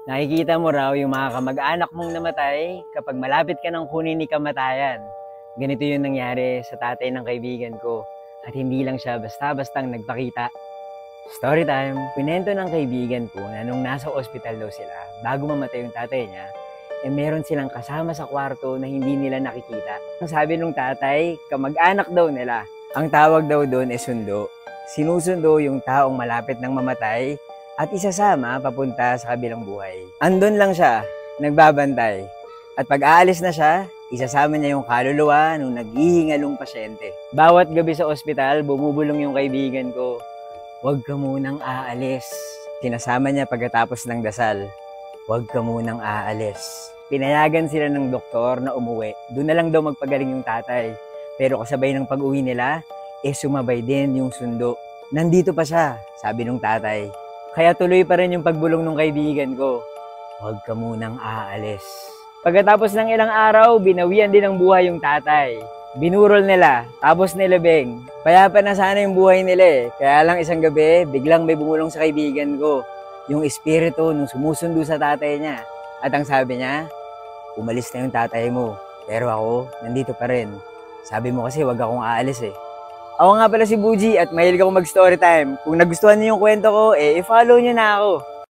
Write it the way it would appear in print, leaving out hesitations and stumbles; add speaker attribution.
Speaker 1: Nakikita mo raw yung mga kamag-anak mong namatay kapag malapit ka ng kunin ni kamatayan. Ganito yung nangyari sa tatay ng kaibigan ko. At hindi lang siya basta-bastang nagpakita. Story time! Pinento ng kaibigan ko na nung nasa ospital daw sila, bago mamatay yung tatay niya, meron silang kasama sa kwarto na hindi nila nakikita. Ang sabi nung tatay, kamag-anak daw nila. Ang tawag daw doon sundo. Sinusundo yung taong malapit ng mamatay at isasama papunta sa kabilang buhay. Andun lang siya, nagbabantay. At pag aalis na siya, isasama niya yung kaluluwa nung naghihingalong pasyente. Bawat gabi sa ospital, bumubulong yung kaibigan ko. Huwag ka munang aalis. Sinasama niya pagkatapos ng dasal. Huwag ka munang aalis. Pinayagan sila ng doktor na umuwi. Doon na lang daw magpagaling yung tatay. Pero kasabay ng pag-uwi nila, sumabay din yung sundo. Nandito pa siya, sabi nung tatay. Kaya tuloy pa rin yung pagbulong ng kaibigan ko. Huwag ka munang aalis. Pagkatapos ng ilang araw, binawian din ng buhay yung tatay. Binurol nila, tapos nilabing. Payapa na sana yung buhay nila eh. Kaya lang isang gabi, biglang may bumulong sa kaibigan ko. Yung espiritu nung sumusundo sa tatay niya. At ang sabi niya, umalis na yung tatay mo. Pero ako, nandito pa rin. Sabi mo kasi wag akong aalis eh. Ako nga pala si Buji at mahilig ako mag-story time. Kung nagustuhan niyo yung kwento ko, i-follow niyo na ako.